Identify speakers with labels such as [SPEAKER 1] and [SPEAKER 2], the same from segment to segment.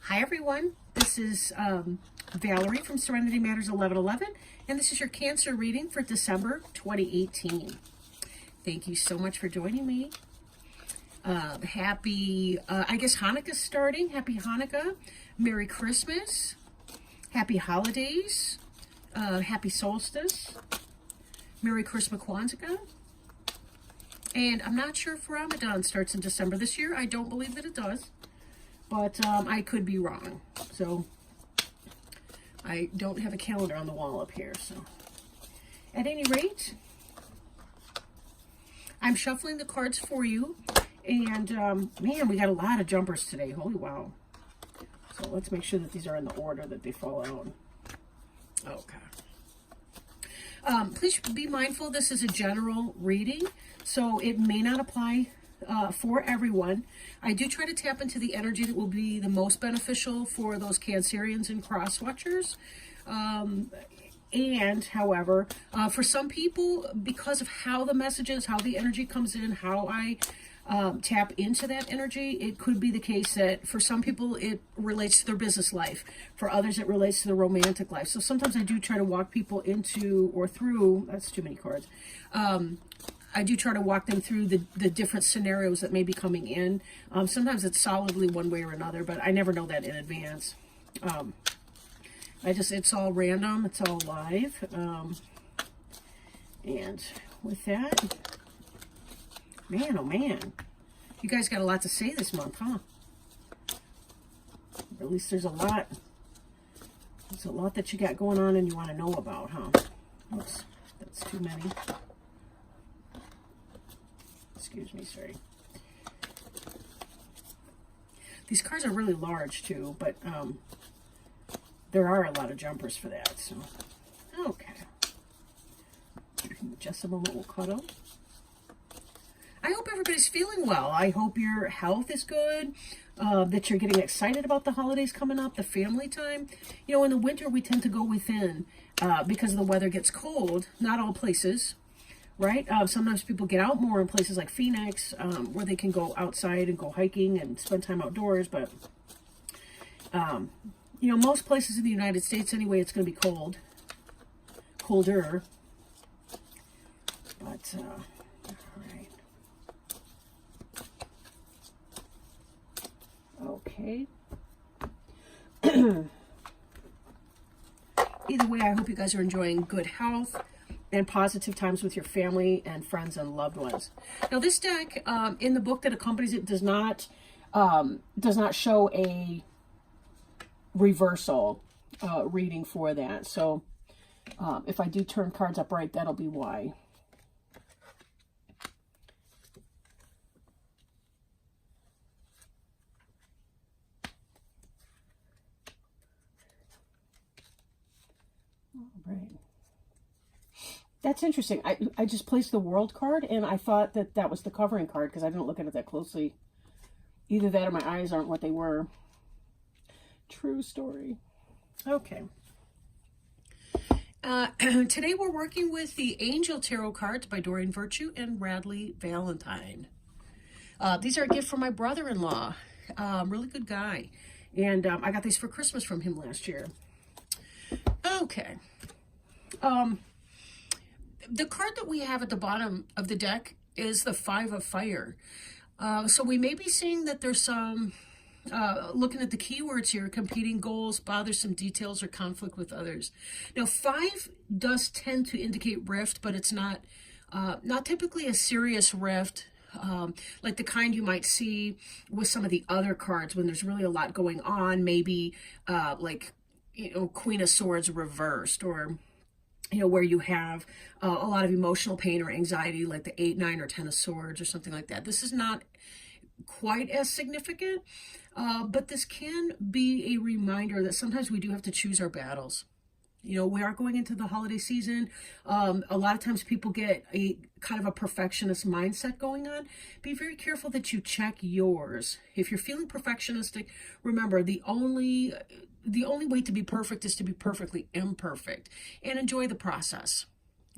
[SPEAKER 1] Hi everyone, this is Valerie from Serenity Matters 1111, and this is your Cancer reading for December 2018. Thank you so much for joining me. Happy, I guess Hanukkah's starting. Happy Hanukkah, Merry Christmas, Happy Holidays, Happy Solstice, Merry Christmas Kwanzaa. And I'm not sure if Ramadan starts in December this year. I don't believe that it does. But I could be wrong. So I don't have a calendar on the wall up here. So at any rate, I'm shuffling the cards for you. And man, we got a lot of jumpers today. Holy wow. So let's make sure that these are in the order that they fall out. Okay. Please be mindful, this is a general reading, so it may not apply for everyone. I do try to tap into the energy that will be the most beneficial for those Cancerians and cross-watchers. And, however, for some people, because of how the message is, how the energy comes in, how I tap into that energy, it could be the case that for some people it relates to their business life. For others it relates to the romantic life. So sometimes I do try to walk people into or through, that's too many cards, I do try to walk them through the different scenarios that may be coming in. Sometimes it's solidly one way or another, but I never know that in advance. It's all random, it's all live. And with that, man, oh man, you guys got a lot to say this month, huh? Or at least there's a lot that you got going on and you want to know about, huh? Oops, that's too many. Excuse me, sorry. These cards are really large too, but there are a lot of jumpers for that, so. Okay. Just a moment, we'll cuddle. I hope everybody's feeling well. I hope your health is good, that you're getting excited about the holidays coming up, the family time. You know, in the winter we tend to go within because the weather gets cold. Not all places, right? Sometimes people get out more in places like Phoenix, where they can go outside and go hiking and spend time outdoors. But, you know, most places in the United States anyway, it's going to be cold. Colder. But, all right. Okay. Either way, I hope you guys are enjoying good health and positive times with your family and friends and loved ones. Now, this deck in the book that accompanies it does not show a reversal reading for that. So if I do turn cards upright, that'll be why. All right. That's interesting. I just placed the World card, and I thought that that was the covering card because I didn't look at it that closely. Either that or my eyes aren't what they were. True story. Okay. Today we're working with the Angel Tarot cards by Doreen Virtue and Radley Valentine. These are a gift from my brother-in-law. Really good guy. And I got these for Christmas from him last year. Okay. The card that we have at the bottom of the deck is the Five of Fire. So we may be seeing that there's some, looking at the keywords here, competing goals, bothersome details, or conflict with others. Now, 5 does tend to indicate rift, but it's not typically a serious rift, like the kind you might see with some of the other cards when there's really a lot going on, maybe like, you know, Queen of Swords reversed, or you know, where you have a lot of emotional pain or anxiety, like the 8, 9, or 10 of Swords or something like that. This is not quite as significant, but this can be a reminder that sometimes we do have to choose our battles. You know, we are going into the holiday season. A lot of times people get a kind of a perfectionist mindset going on. Be very careful that you check yours. If you're feeling perfectionistic, remember the only way to be perfect is to be perfectly imperfect, and enjoy the process.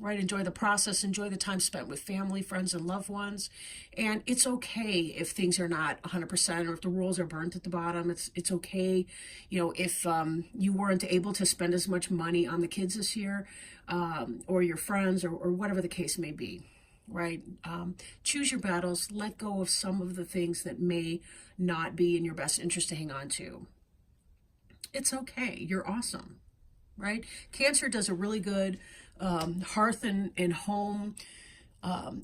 [SPEAKER 1] right? Enjoy the process, enjoy the time spent with family, friends, and loved ones. And it's okay if things are not 100% or if the rules are burnt at the bottom. It's okay, if you weren't able to spend as much money on the kids this year, or your friends, or whatever the case may be, right? Choose your battles, let go of some of the things that may not be in your best interest to hang on to. It's okay. You're awesome, right? Cancer does a really good hearth and home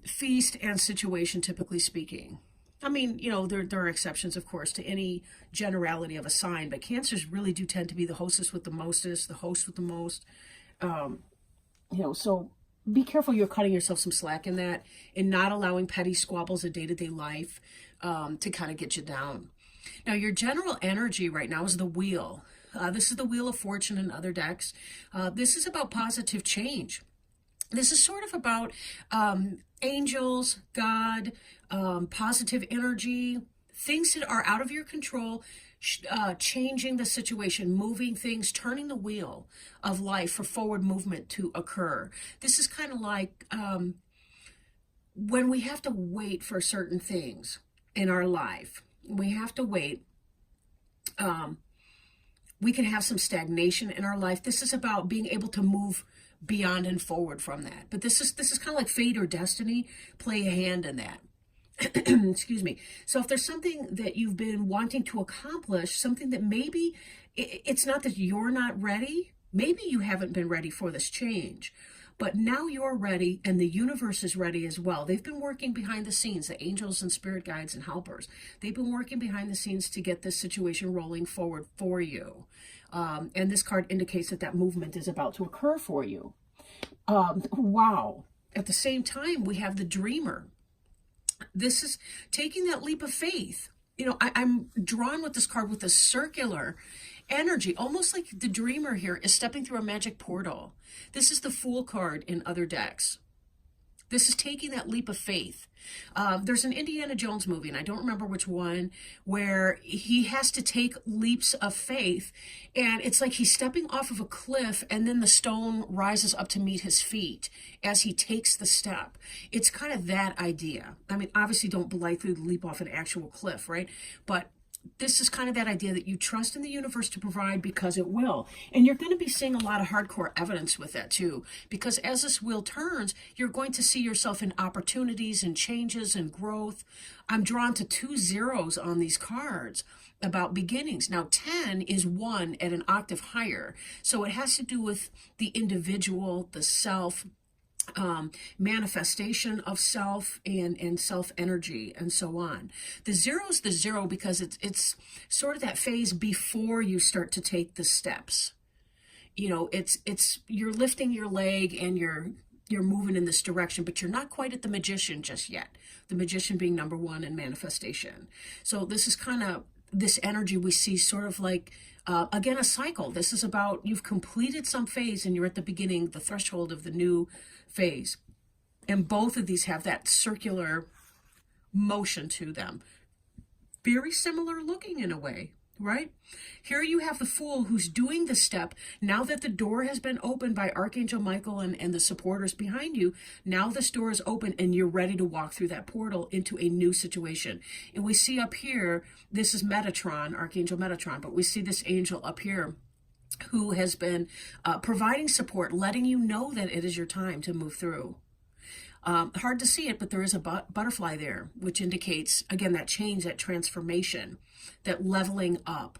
[SPEAKER 1] feast and situation, typically speaking. I mean, there are exceptions, of course, to any generality of a sign, but cancers really do tend to be the hostess with the mostest, the host with the most. So be careful you're cutting yourself some slack in that and not allowing petty squabbles of day-to-day life to kind of get you down. Now, your general energy right now is the wheel. This is the Wheel of Fortune and other decks. This is about positive change. This is sort of about angels, God, positive energy, things that are out of your control, changing the situation, moving things, turning the wheel of life for forward movement to occur. This is kind of like when we have to wait for certain things in our life. We have to wait. We can have some stagnation in our life. This is about being able to move beyond and forward from that. But this is kind of like fate or destiny play a hand in that. Excuse me. So if there's something that you've been wanting to accomplish, something that maybe it's not that you're not ready, maybe you haven't been ready for this change, but now you're ready and the universe is ready as well. They've been working behind the scenes, the angels and spirit guides and helpers. They've been working behind the scenes to get this situation rolling forward for you. And this card indicates that movement is about to occur for you. Wow. At the same time, we have the dreamer. This is taking that leap of faith. I'm drawn with this card with a circular energy, almost like the dreamer here is stepping through a magic portal. This is the Fool card in other decks. This is taking that leap of faith. There's an Indiana Jones movie, and I don't remember which one, where he has to take leaps of faith, and it's like he's stepping off of a cliff, and then the stone rises up to meet his feet as he takes the step. It's kind of that idea. I mean, obviously don't blithely leap off an actual cliff, right? But this is kind of that idea that you trust in the universe to provide because it will. And you're going to be seeing a lot of hardcore evidence with that too, because as this wheel turns, you're going to see yourself in opportunities and changes and growth. I'm drawn to 2 zeros on these cards about beginnings. Now, 10 is 1 at an octave higher. So it has to do with the individual, the self, manifestation of self and self energy and so on. The 0 is the 0 because it's sort of that phase before you start to take the steps. It's you're lifting your leg and you're moving in this direction, but you're not quite at the magician just yet. The magician being number 1 in manifestation. So this is kind of this energy we see sort of like again, a cycle. This is about you've completed some phase and you're at the beginning, the threshold of the new phase. And both of these have that circular motion to them. Very similar looking in a way, right? Here you have the Fool who's doing the step. Now that the door has been opened by Archangel Michael and the supporters behind you, now this door is open and you're ready to walk through that portal into a new situation. And we see up here, this is Metatron, Archangel Metatron, but we see this angel up here who has been providing support, letting you know that it is your time to move through. Hard to see it, but there is a butterfly there, which indicates, again, that change, that transformation, that leveling up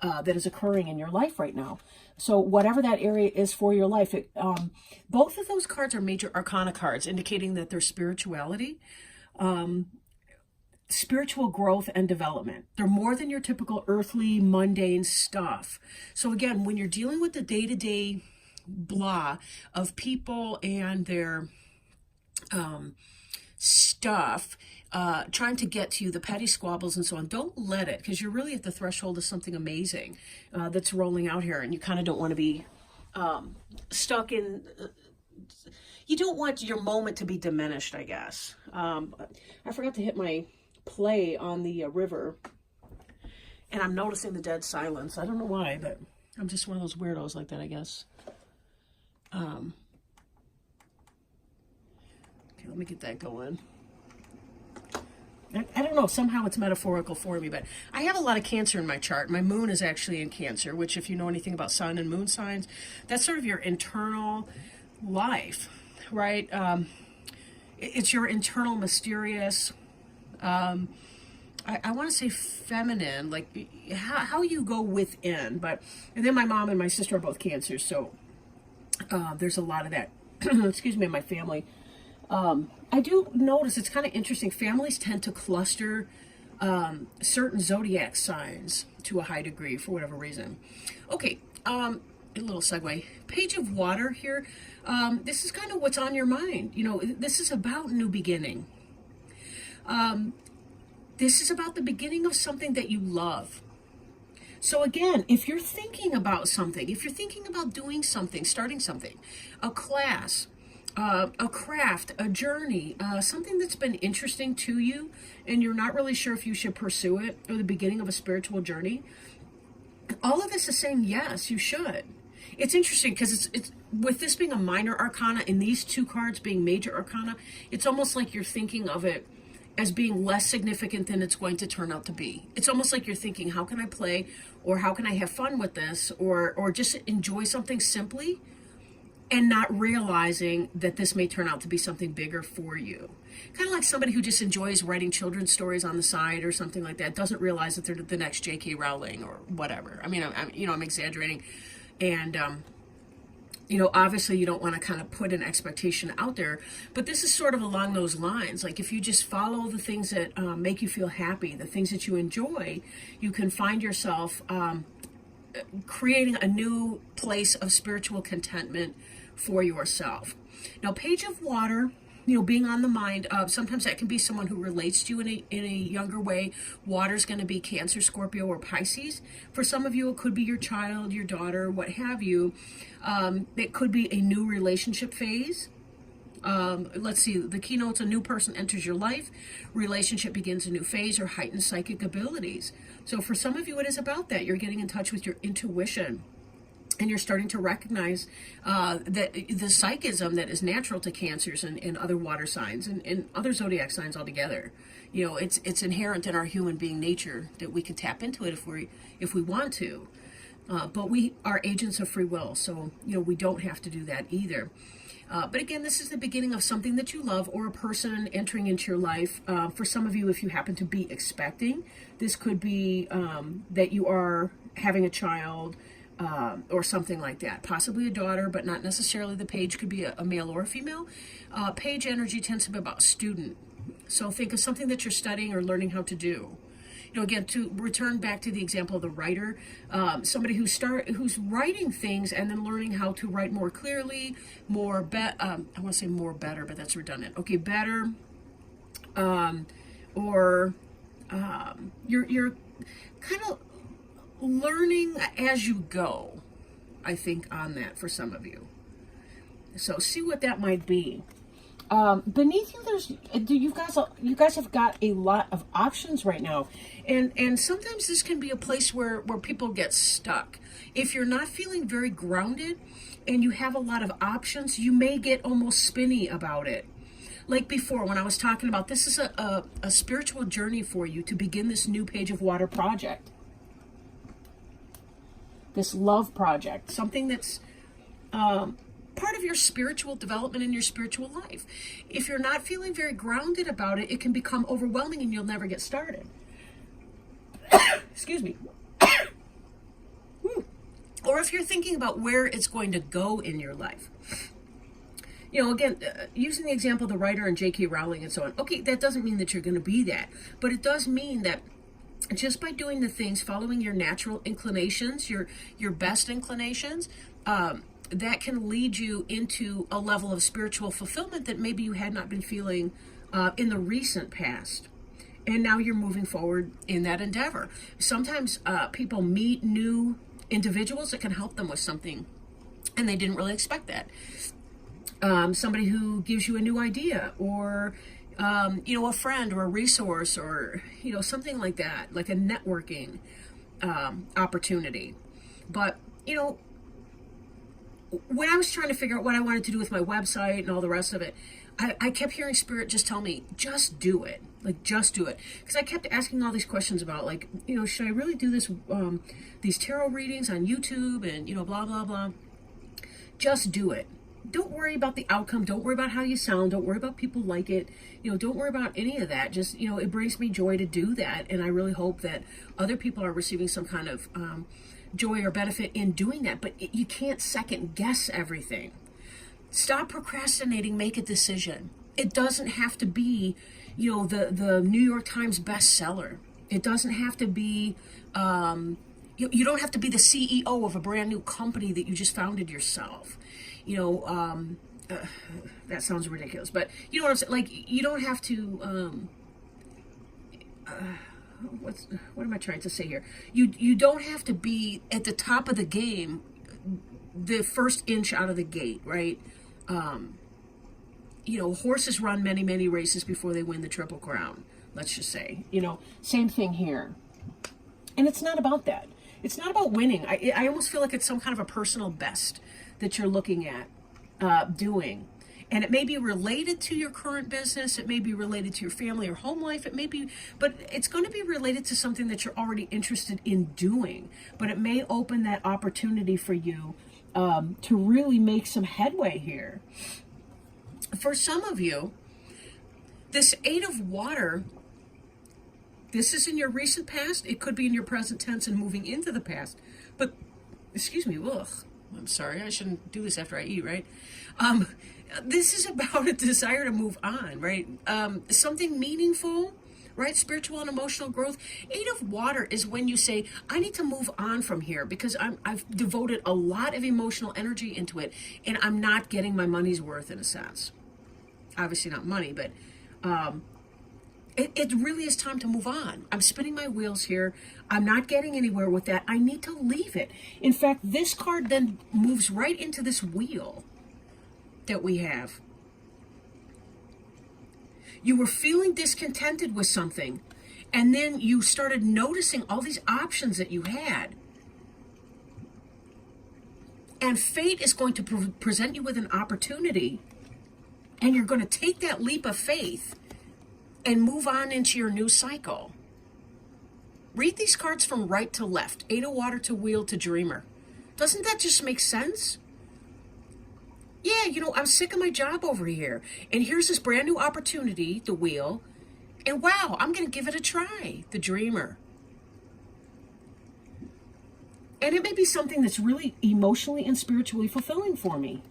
[SPEAKER 1] that is occurring in your life right now. So whatever that area is for your life, both of those cards are major arcana cards, indicating that there's spirituality, spiritual growth and development. They're more than your typical earthly, mundane stuff. So again, when you're dealing with the day-to-day blah of people and their stuff, trying to get to you, the petty squabbles and so on, don't let it, because you're really at the threshold of something amazing that's rolling out here, and you kind of don't want to be stuck in... you don't want your moment to be diminished, I guess. I forgot to hit my play on the river, and I'm noticing the dead silence. I don't know why, but I'm just one of those weirdos like that, I guess. Okay, let me get that going. I don't know, somehow it's metaphorical for me, but I have a lot of Cancer in my chart. My moon is actually in Cancer, which if you know anything about sun and moon signs, that's sort of your internal life, right? It's your internal mysterious, I want to say feminine, like how you go within. But and then my mom and my sister are both Cancers, so there's a lot of that, excuse me, in my family. I do notice it's kind of interesting. Families tend to cluster certain zodiac signs to a high degree for whatever reason. Okay, a little segue. Page of Water here. This is kind of what's on your mind. You know, this is about new beginning. This is about the beginning of something that you love. So again, if you're thinking about something, if you're thinking about doing something, starting something, a class, a craft, a journey, something that's been interesting to you and you're not really sure if you should pursue it, or the beginning of a spiritual journey, all of this is saying yes, you should. It's interesting because it's with this being a minor arcana and these two cards being major arcana, it's almost like you're thinking of it as being less significant than it's going to turn out to be. It's almost like you're thinking, how can I play, or how can I have fun with this, or just enjoy something simply, and not realizing that this may turn out to be something bigger for you. Kind of like somebody who just enjoys writing children's stories on the side or something like that, doesn't realize that they're the next J.K. Rowling or whatever. I mean, I'm exaggerating. And, obviously you don't want to kind of put an expectation out there, but this is sort of along those lines. Like if you just follow the things that make you feel happy, the things that you enjoy, you can find yourself creating a new place of spiritual contentment for yourself. Now, Page of Water, being on the mind, sometimes that can be someone who relates to you in a younger way. Water's going to be Cancer, Scorpio, or Pisces. For some of you, it could be your child, your daughter, what have you. It could be a new relationship phase. Let's see, the keynotes: a new person enters your life, relationship begins a new phase, or heightened psychic abilities. So for some of you, it is about that. You're getting in touch with your intuition, and you're starting to recognize that the psychism that is natural to Cancers and other water signs and other zodiac signs altogether. It's inherent in our human being nature that we can tap into it if we want to. But we are agents of free will, so we don't have to do that either. But again, this is the beginning of something that you love, or a person entering into your life. For some of you, if you happen to be expecting, this could be that you are having a child, or something like that. Possibly a daughter, but not necessarily. The page could be a male or a female. Page energy tends to be about student. So think of something that you're studying or learning how to do. Again, to return back to the example of the writer, somebody who's writing things and then learning how to write more clearly, I want to say more better, but that's redundant. Okay, better, or you're kind of learning as you go, I think, on that for some of you. So see what that might be. Beneath you, you guys have got a lot of options right now, and sometimes this can be a place where people get stuck. If you're not feeling very grounded and you have a lot of options, you may get almost spinny about it. Like before, when I was talking about this is a spiritual journey for you to begin this new Page of Water project, this love project, something that's part of your spiritual development in your spiritual life. If you're not feeling very grounded about it, it can become overwhelming and you'll never get started. Excuse me. Or if you're thinking about where it's going to go in your life. Again, using the example of the writer and J.K. Rowling and so on. Okay, that doesn't mean that you're going to be that, but it does mean that just by doing the things, following your natural inclinations, your best inclinations, that can lead you into a level of spiritual fulfillment that maybe you had not been feeling in the recent past. And now you're moving forward in that endeavor. Sometimes people meet new individuals that can help them with something, and they didn't really expect that. Somebody who gives you a new idea, or a friend or a resource, or something like that, like a networking opportunity. But when I was trying to figure out what I wanted to do with my website and all the rest of it, I kept hearing Spirit just tell me, just do it. Like, just do it. Because I kept asking all these questions about, like, should I really do this, these tarot readings on YouTube and, blah, blah, blah. Just do it. Don't worry about the outcome. Don't worry about how you sound. Don't worry about people like it. Don't worry about any of that. Just, it brings me joy to do that. And I really hope that other people are receiving some kind of joy or benefit in doing that. But you can't second guess everything. Stop procrastinating. Make a decision. It doesn't have to be, the New York Times bestseller. It doesn't have to be, you don't have to be the CEO of a brand new company that you just founded yourself. That sounds ridiculous, but you know what I'm saying? Like, you don't have to, what am I trying to say here? You don't have to be at the top of the game, the first inch out of the gate, right? Horses run many, many races before they win the Triple Crown, let's just say. Same thing here. And it's not about that. It's not about winning. I almost feel like it's some kind of a personal best that you're looking at doing. And it may be related to your current business. It may be related to your family or home life. It may be, but it's going to be related to something that you're already interested in doing. But it may open that opportunity for you to really make some headway here. For some of you, this 8 of Water, this is in your recent past. It could be in your present tense and moving into the past. But, excuse me, ugh. I'm sorry, I shouldn't do this after I eat, right? This is about a desire to move on, right? Something meaningful, right? Spiritual and emotional growth. 8 of Water is when you say, I need to move on from here because I've devoted a lot of emotional energy into it and I'm not getting my money's worth in a sense. Obviously not money, but it really is time to move on. I'm spinning my wheels here. I'm not getting anywhere with that. I need to leave it. In fact, this card then moves right into this wheel that we have. You were feeling discontented with something, and then you started noticing all these options that you had. And fate is going to present you with an opportunity, and you're going to take that leap of faith and move on into your new cycle. Read these cards from right to left. 8 of Water to Wheel to Dreamer. Doesn't that just make sense? Yeah, I'm sick of my job over here. And here's this brand new opportunity, the Wheel. And wow, I'm going to give it a try, the Dreamer. And it may be something that's really emotionally and spiritually fulfilling for me.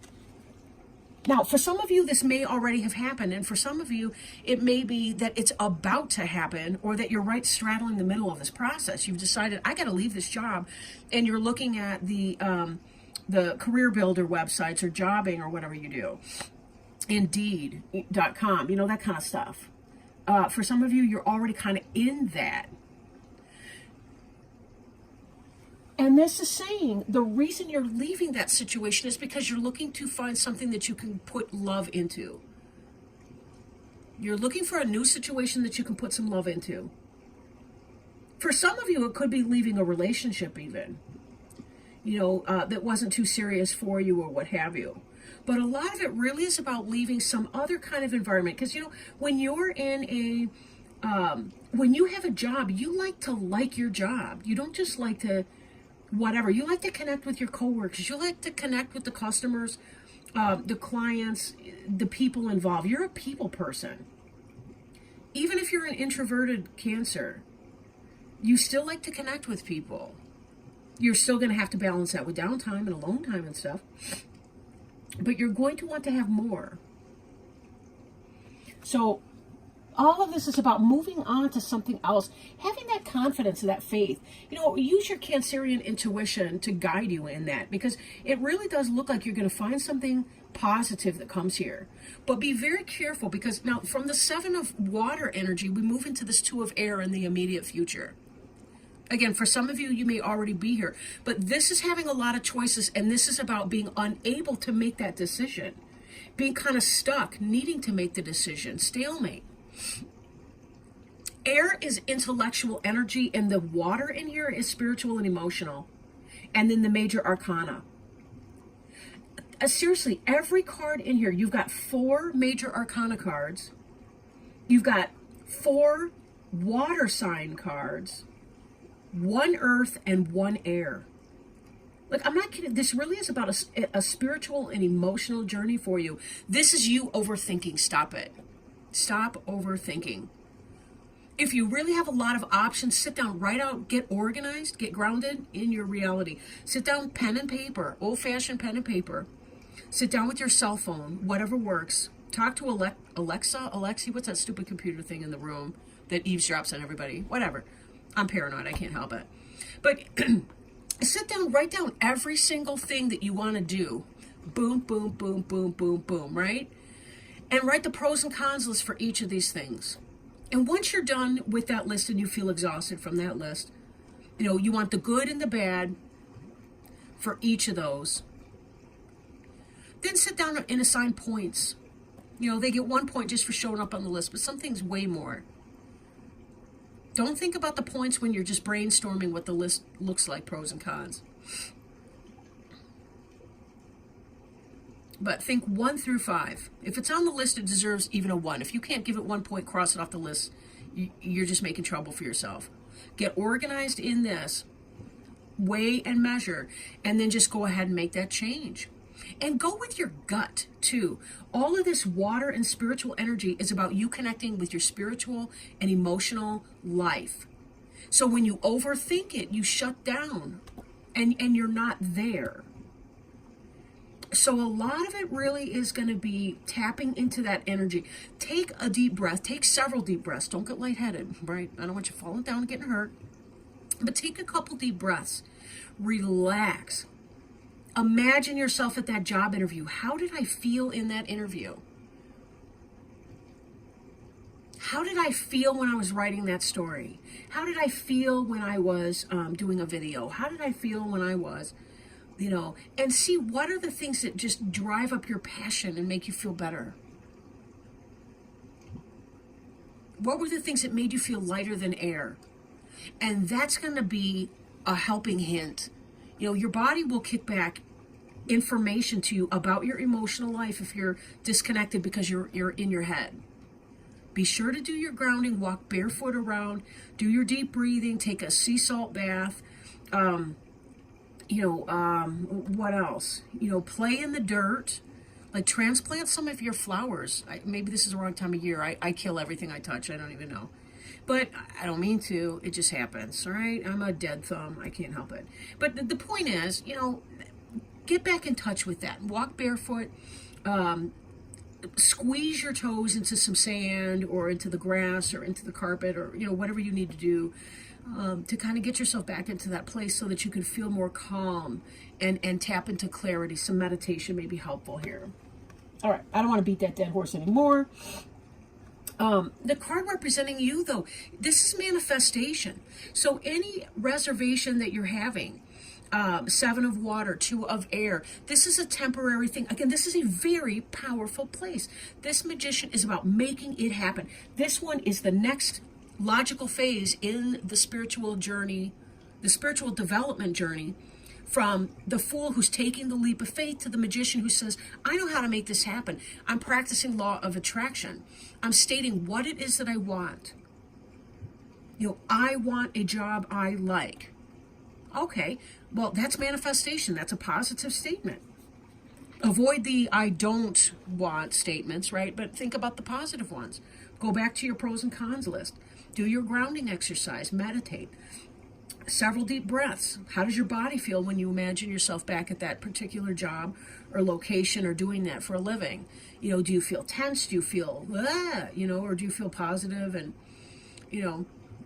[SPEAKER 1] Now, for some of you, this may already have happened, and for some of you, it may be that it's about to happen, or that you're right straddling the middle of this process. You've decided, I got to leave this job, and you're looking at the career builder websites or jobbing or whatever you do, Indeed.com, that kind of stuff. For some of you, you're already kind of in that. And this is saying the reason you're leaving that situation is because you're looking to find something that you can put love into. You're looking for a new situation that you can put some love into. For some of you, it could be leaving a relationship even, that wasn't too serious for you or what have you. But a lot of it really is about leaving some other kind of environment. Because, when you're in when you have a job, you like your job. You don't just like to whatever. You like to connect with your coworkers. You like to connect with the customers, the clients, the people involved. You're a people person. Even if you're an introverted Cancer, you still like to connect with people. You're still going to have to balance that with downtime and alone time and stuff. But you're going to want to have more. So all of this is about moving on to something else, having that confidence, that faith. Use your Cancerian intuition to guide you in that, because it really does look like you're going to find something positive that comes here. But be very careful, because now from the 7 of Water energy, we move into this 2 of Air in the immediate future. Again, for some of you, you may already be here, but this is having a lot of choices, and this is about being unable to make that decision, being kind of stuck, needing to make the decision, stalemate. Air is intellectual energy, and the Water in here is spiritual and emotional. And then the major arcana. Seriously, every card in here, you've got 4 major arcana cards. You've got 4 water sign cards, 1 earth, and 1 air. Like, I'm not kidding. This really is about a spiritual and emotional journey for you. This is you overthinking. Stop it. Stop overthinking. If you really have a lot of options, sit down, write out, get organized, get grounded in your reality. Sit down, pen and paper, old-fashioned pen and paper. Sit down with your cell phone, whatever works. Talk to Alexi, what's that stupid computer thing in the room that eavesdrops on everybody? Whatever. I'm paranoid. I can't help it. But sit down, write down every single thing that you want to do. Boom, boom, boom, boom, boom, boom, right? And write the pros and cons list for each of these things. And once you're done with that list and you feel exhausted from that list, you want the good and the bad for each of those. Then sit down and assign points. They get 1 point just for showing up on the list, but some things way more. Don't think about the points when you're just brainstorming what the list looks like, pros and cons. But think 1 through 5. If it's on the list, it deserves even a 1. If you can't give it 1 point, cross it off the list. You're just making trouble for yourself. Get organized in this. Weigh and measure. And then just go ahead and make that change. And go with your gut, too. All of this water and spiritual energy is about you connecting with your spiritual and emotional life. So when you overthink it, you shut down. And you're not there. So a lot of it really is going to be tapping into that energy. Take a deep breath. Take several deep breaths. Don't get lightheaded, right? I don't want you falling down and getting hurt. But take a couple deep breaths. Relax. Imagine yourself at that job interview. How did I feel in that interview? How did I feel when I was writing that story? How did I feel when I was doing a video? How did I feel when I was... and see what are the things that just drive up your passion and make you feel better. What were the things that made you feel lighter than air? And that's going to be a helping hint. Your body will kick back information to you about your emotional life if you're disconnected because you're in your head. Be sure to do your grounding, walk barefoot around, do your deep breathing, take a sea salt bath. What else? Play in the dirt, like transplant some of your flowers. Maybe this is the wrong time of year. I kill everything I touch. I don't even know. But I don't mean to. It just happens, all right? I'm a dead thumb. I can't help it. But the point is, get back in touch with that. Walk barefoot. Squeeze your toes into some sand or into the grass or into the carpet or, whatever you need to do. To kind of get yourself back into that place so that you can feel more calm and tap into clarity. Some meditation may be helpful here. All right, I don't want to beat that dead horse anymore. The card representing you, though, this is manifestation. So any reservation that you're having, 7 of water, 2 of air, this is a temporary thing. Again, this is a very powerful place. This magician is about making it happen. This one is the next logical phase in the spiritual journey, the spiritual development journey, from the fool who's taking the leap of faith to the magician who says, I know how to make this happen. I'm practicing law of attraction. I'm stating what it is that I want. I want a job I like. Okay, well, that's manifestation. That's a positive statement. Avoid the I don't want statements, right? But think about the positive ones. Go back to your pros and cons list. Do your grounding exercise. Meditate. Several deep breaths. How does your body feel when you imagine yourself back at that particular job or location or doing that for a living? Do you feel tense? Do you feel, or do you feel positive? And,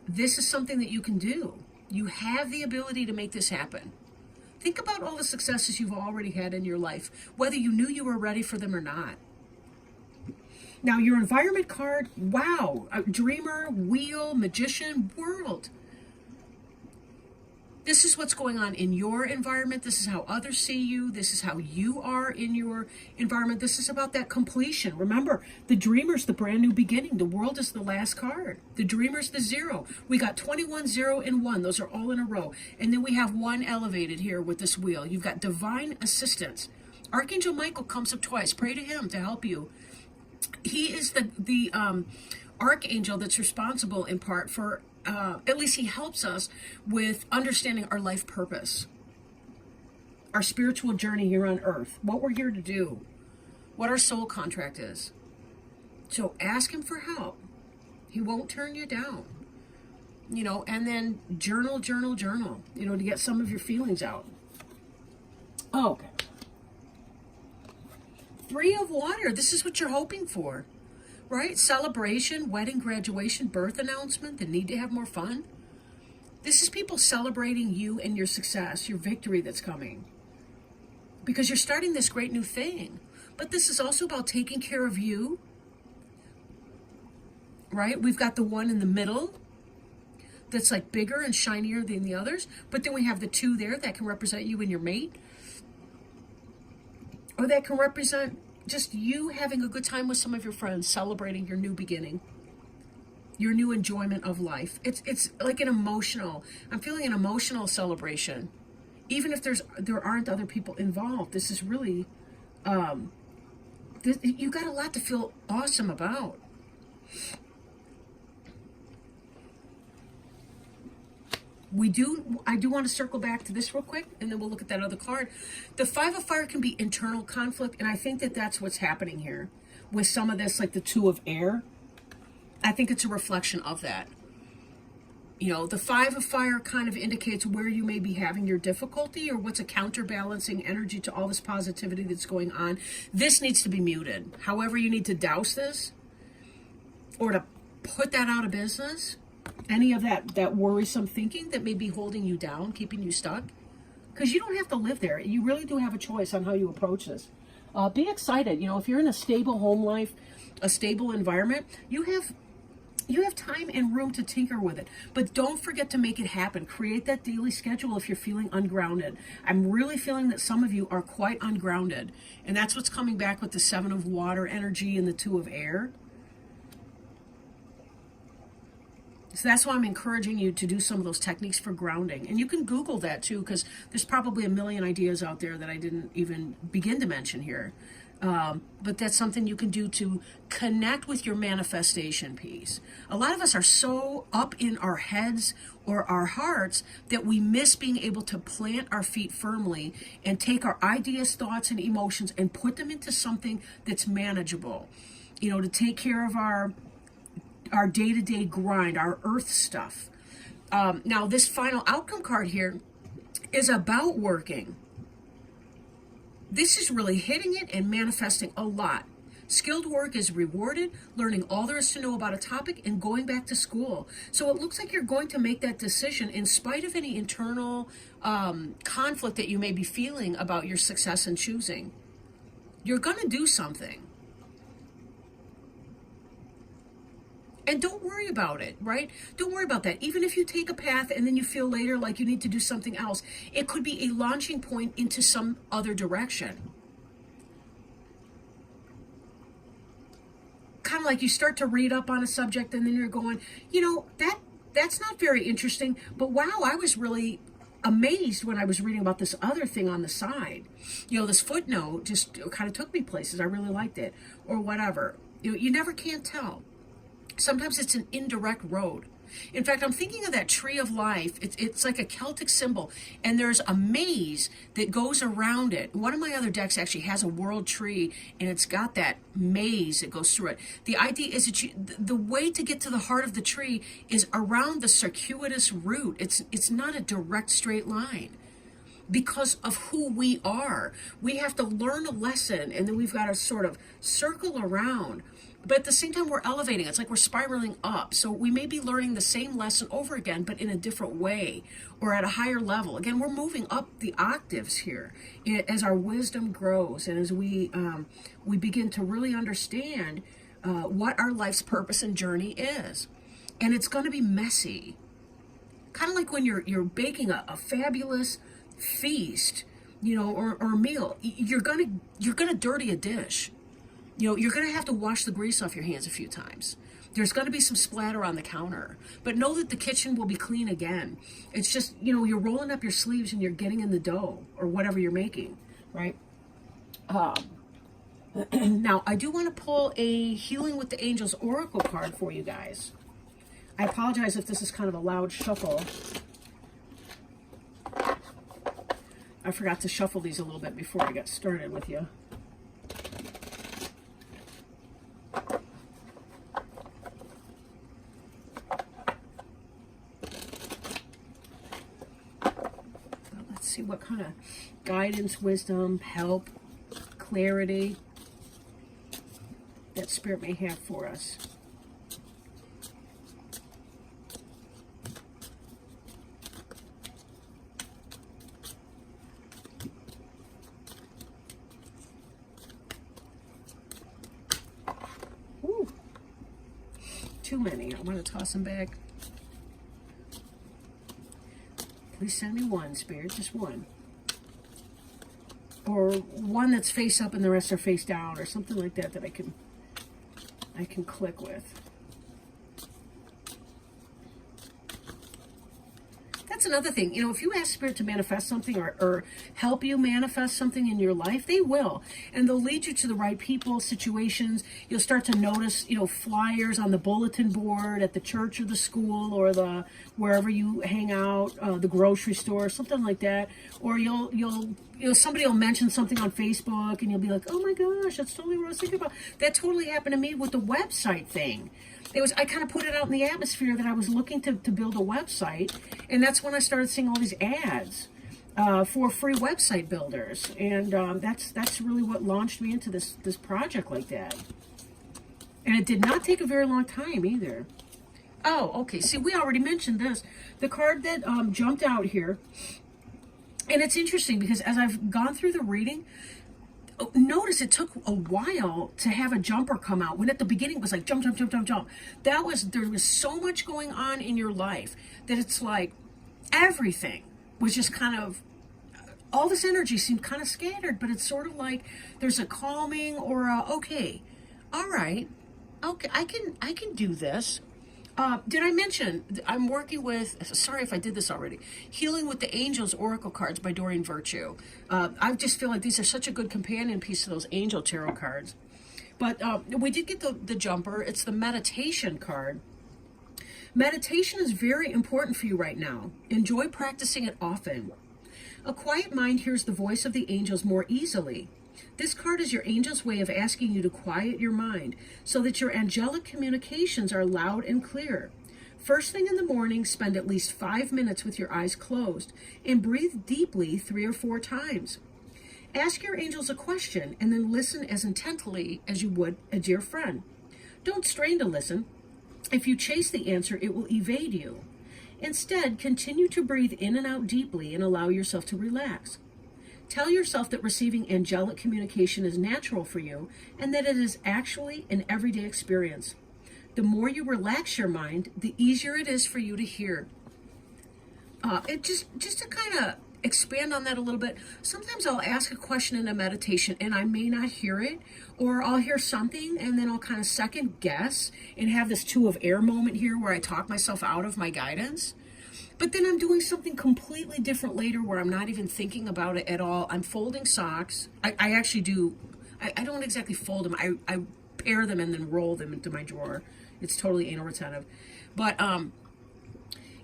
[SPEAKER 1] this is something that you can do. You have the ability to make this happen. Think about all the successes you've already had in your life, whether you knew you were ready for them or not. Now, your environment card, wow, dreamer, wheel, magician, world. This is what's going on in your environment. This is how others see you. This is how you are in your environment. This is about that completion. Remember, the dreamer's the brand new beginning. The world is the last card. The dreamer's the 0. We got 21, 0, and 1. Those are all in a row. And then we have 1 elevated here with this wheel. You've got divine assistance. Archangel Michael comes up twice. Pray to him to help you. He is the archangel that's responsible in part for, at least he helps us with understanding our life purpose, our spiritual journey here on earth, what we're here to do, what our soul contract is. So ask him for help. He won't turn you down. And then journal, to get some of your feelings out. Okay. 3 of water. This is what you're hoping for, right? Celebration, wedding, graduation, birth announcement, the need to have more fun. This is people celebrating you and your success, your victory that's coming. Because you're starting this great new thing. But this is also about taking care of you, right? We've got the one in the middle that's like bigger and shinier than the others. But then we have the 2 there that can represent you and your mate. Or that can represent just you having a good time with some of your friends, celebrating your new beginning, your new enjoyment of life. It's like I'm feeling an emotional celebration. Even if there aren't other people involved, this is really, you got a lot to feel awesome about. I do want to circle back to this real quick, and then we'll look at that other card. The 5 of Fire can be internal conflict, and I think that's what's happening here with some of this, like the 2 of Air. I think it's a reflection of that. The 5 of Fire kind of indicates where you may be having your difficulty, or what's a counterbalancing energy to all this positivity that's going on. This needs to be muted. However you need to douse this, or to put that out of business. Any of that worrisome thinking that may be holding you down, keeping you stuck. Because you don't have to live there. You really do have a choice on how you approach this. Be excited. If you're in a stable home life, a stable environment, you have time and room to tinker with it. But don't forget to make it happen. Create that daily schedule if you're feeling ungrounded. I'm really feeling that some of you are quite ungrounded. And that's what's coming back with the 7 of water energy and the 2 of air. So that's why I'm encouraging you to do some of those techniques for grounding. And you can Google that too, because there's probably a million ideas out there that I didn't even begin to mention here. But that's something you can do to connect with your manifestation piece. A lot of us are so up in our heads or our hearts that we miss being able to plant our feet firmly and take our ideas, thoughts, and emotions and put them into something that's manageable. To take care of our day-to-day grind, our earth stuff. Now, this final outcome card here is about working. This is really hitting it and manifesting a lot. Skilled work is rewarded, learning all there is to know about a topic, and going back to school. So it looks like you're going to make that decision in spite of any internal conflict that you may be feeling about your success in choosing. You're going to do something. And don't worry about it, right? Don't worry about that. Even if you take a path and then you feel later like you need to do something else, it could be a launching point into some other direction. Kind of like you start to read up on a subject and then you're going, that's not very interesting, but wow, I was really amazed when I was reading about this other thing on the side. This footnote just kind of took me places. I really liked it, or whatever. You never can tell. Sometimes it's an indirect road. In fact, I'm thinking of that tree of life. It's like a Celtic symbol, and there's a maze that goes around it. One of my other decks actually has a world tree, and it's got that maze that goes through it. The idea is that the way to get to the heart of the tree is around the circuitous route. It's not a direct straight line. Because of who we are, we have to learn a lesson, and then we've got to sort of circle around. But at the same time, we're elevating. It's like we're spiraling up. So we may be learning the same lesson over again, but in a different way or at a higher level. Again, we're moving up the octaves here as our wisdom grows and as we begin to really understand what our life's purpose and journey is. And it's going to be messy. Kind of like when you're baking a fabulous feast, or a meal. You're gonna dirty a dish. You're going to have to wash the grease off your hands a few times. There's going to be some splatter on the counter. But know that the kitchen will be clean again. It's just, you're rolling up your sleeves and you're getting in the dough or whatever you're making, right? Now, I do want to pull a Healing with the Angels Oracle card for you guys. I apologize if this is kind of a loud shuffle. I forgot to shuffle these a little bit before I got started with you. Let's see what kind of guidance, wisdom, help, clarity that Spirit may have for us. Ooh, too many. I want to toss them back. Please send me one, Spirit, just one. Or one that's face up and the rest are face down, or something like that that I can click with. That's another thing. You know, if you ask Spirit to manifest something or help you manifest something in your life, they will. And they'll lead you to the right people, situations. You'll start to notice, you know, flyers on the bulletin board at the church or the school or the wherever you hang out, the grocery store, something like that. Or somebody will mention something on Facebook and you'll be like, oh my gosh, that's totally what I was thinking about. That totally happened to me with the website thing. I kind of put it out in the atmosphere that I was looking to build a website, and that's when I started seeing all these ads for free website builders, and that's really what launched me into this project like that. And it did not take a very long time either. Oh, okay. See, we already mentioned this. The card that jumped out here, and it's interesting because as I've gone through the reading, notice it took a while to have a jumper come out, when at the beginning it was like jump, jump, jump, jump, jump. There was so much going on in your life that it's like everything was just kind of, all this energy seemed kind of scattered, but it's sort of like there's a calming or a, okay, all right, okay, I can do this. Did I mention I'm working with, sorry if I did this already, Healing with the Angels Oracle cards by Doreen Virtue. I just feel like these are such a good companion piece to those angel tarot cards. But we did get the jumper. It's the meditation card. Meditation is very important for you right now. Enjoy practicing it often. A quiet mind hears the voice of the angels more easily. This card is your angel's way of asking you to quiet your mind so that your angelic communications are loud and clear. First thing in the morning, spend at least 5 minutes with your eyes closed and breathe deeply 3 or 4 times. Ask your angels a question and then listen as intently as you would a dear friend. Don't strain to listen. If you chase the answer, it will evade you. Instead, continue to breathe in and out deeply and allow yourself to relax. Tell yourself that receiving angelic communication is natural for you and that it is actually an everyday experience. The more you relax your mind, the easier it is for you to hear. Just to kind of expand on that a little bit, sometimes I'll ask a question in a meditation and I may not hear it, or I'll hear something and then I'll kind of second guess and have this 2 of air moment here where I talk myself out of my guidance. But then I'm doing something completely different later where I'm not even thinking about it at all. I'm folding socks. I actually do. I don't exactly fold them. I pair them and then roll them into my drawer. It's totally anal retentive. But,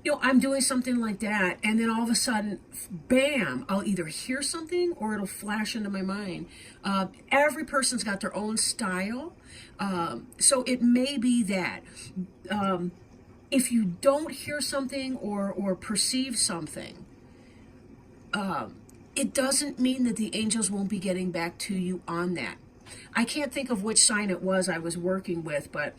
[SPEAKER 1] you know, I'm doing something like that. And then all of a sudden, bam, I'll either hear something or it'll flash into my mind. Every person's got their own style. So it may be that. If you don't hear something or perceive something, it doesn't mean that the angels won't be getting back to you on that. I can't think of which sign it was I was working with, but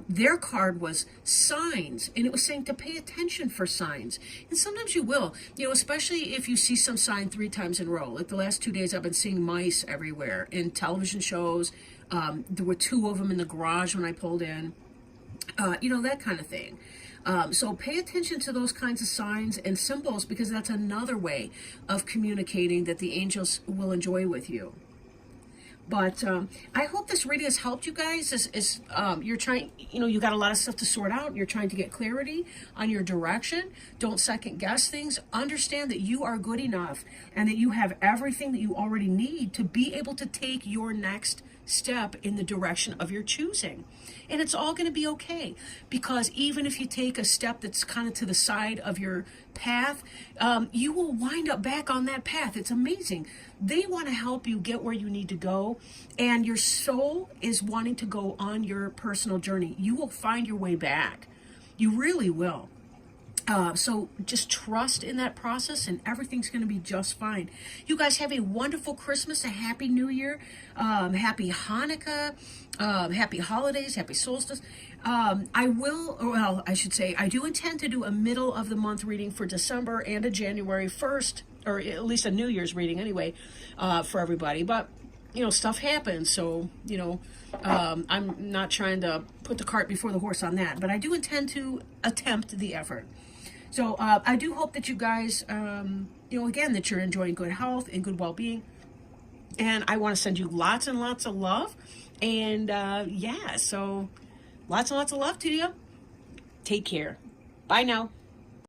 [SPEAKER 1] their card was signs, and it was saying to pay attention for signs. And sometimes you will, you know, especially if you see some sign 3 times in a row. Like the last 2 days, I've been seeing mice everywhere in television shows. There were 2 of them in the garage when I pulled in. You know, that kind of thing. So pay attention to those kinds of signs and symbols because that's another way of communicating that the angels will enjoy with you. But I hope this reading has helped you guys. As you're trying, you got a lot of stuff to sort out. You're trying to get clarity on your direction. Don't second guess things. Understand that you are good enough and that you have everything that you already need to be able to take your next step in the direction of your choosing. And it's all going to be okay, because even if you take a step that's kind of to the side of your path, you will wind up back on that path. It's amazing. They want to help you get where you need to go, and your soul is wanting to go on your personal journey. You will find your way back. You really will. So just trust in that process, and everything's going to be just fine. You guys have a wonderful Christmas, a happy New Year, happy Hanukkah, happy holidays, happy solstice. I do intend to do a middle of the month reading for December and a January 1st, or at least a New Year's reading anyway, for everybody. But, stuff happens, so, I'm not trying to put the cart before the horse on that, but I do intend to attempt the effort. So I do hope that you guys, again, that you're enjoying good health and good well-being. And I want to send you lots and lots of love. And so lots and lots of love to you. Take care. Bye now.